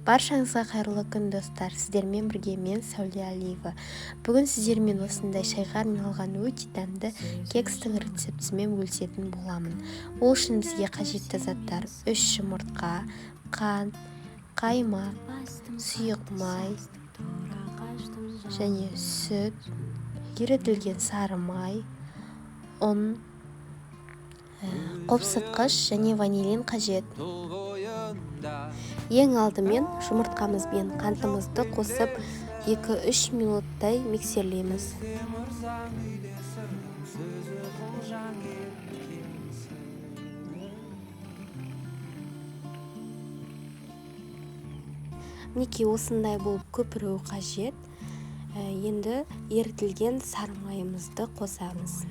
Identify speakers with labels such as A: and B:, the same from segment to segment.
A: Баршаңызға қайырлы күн, достар. Сіздермен бірге мен Сәуле Алиева. Бүгін сіздермен осындай шайға арналған өте дәмді кекстің рецептісімен бөлісетін боламын. Ол үшін бізге қажетті заттар: 3 жұмыртқа, қант, қаймақ, сұйық май және сүт, ерітілген сары май, ұн, қопсытқыш және ванилин қажет. Ең алдымен жұмыртқамыз бен қантымызды қосып 2-3 минуттай миксерлейміз. Мінекей осындай болып көпіруі қажет. Енді ерітілген сары майымызды қосамыз.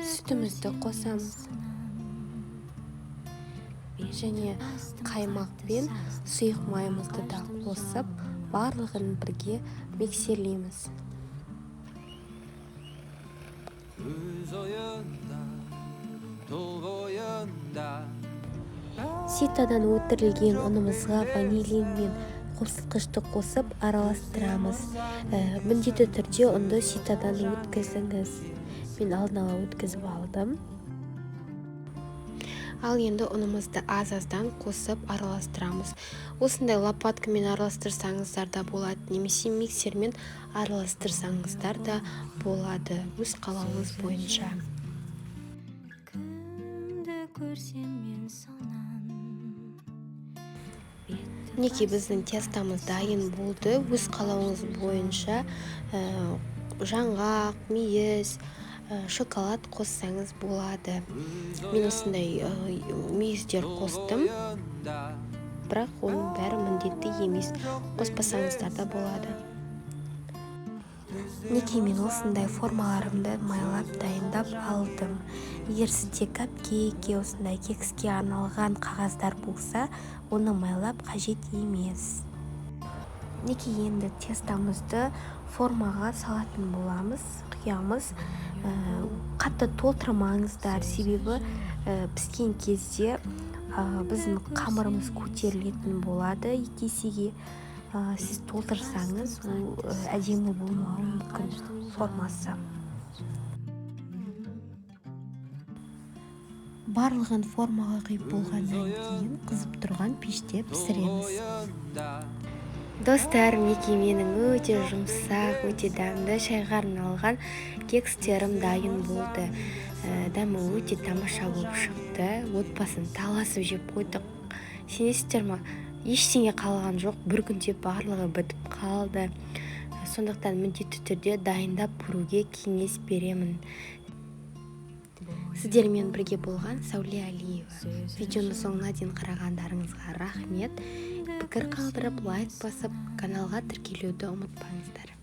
A: Сүтімізді қосамыз. Және қаймақ пен сұйық майымызды да қосып, барлығын бірге миксерлейміз. Ситадан өтірілген ұнымызға ванилин мен қопсытқышты қосып араластырамыз. Міндетті түрде ұнды ситадан өткізіңіз. Мен алдын ала өткізіп алдым. Ал енді ұнымызды аз-аздан қосып араластырамыз. Осындай лопаткамен араластырсаңыздар да болады, немесе миксермен араластырсаңыздар да болады, өз қалауыңыз бойынша. Мінекей біздің тестамыз дайын болды. Өз қалауыңыз бойынша жаңғақ, мейіз, шоколад қоссаңыз болады. Мен осындай мейіздер қостым, бірақ оның бәрі міндетті емес, қоспасаңыздар да болады. Мінекей мен осындай формаларымды майлап дайындап алдым. Егер сізде капкейкке, осындай кекске арналған қағаздар болса, оны майлап қажет емес. Мінекей енді тестамызды формаға салатын боламыз, құямыз. Қатты толтырмаңыздар, себебі піскен кезде біздің қамырымыз көтерілетін болады 2 есеге. Сіз толтырсаңыз, ол әдемі болмауы мүмкін формасы. Барлығын формаға құйып болғаннан кейін қызып тұрған пеште пісіреміз. Достар, мінекей менің өте жұмсақ, өте дәмді шайға арналған кекстерім дайын болды. Дәмі өте тамаша болып шықты. Отбасын таласып жеп қойдық. Сенесіздер ме? Ештеңе қалған жоқ, бір күнде барлығы бітіп қалды. Сондықтан міндетті түрде дайындап көруге кеңес беремін. Сіздермен бірге болған Сәуле Алиева. Видеоны соңына дейін қарағандарыңызға рахмет. Пікір қалдырып, лайк басып, каналға тіркелуді ұмытпаңыздар.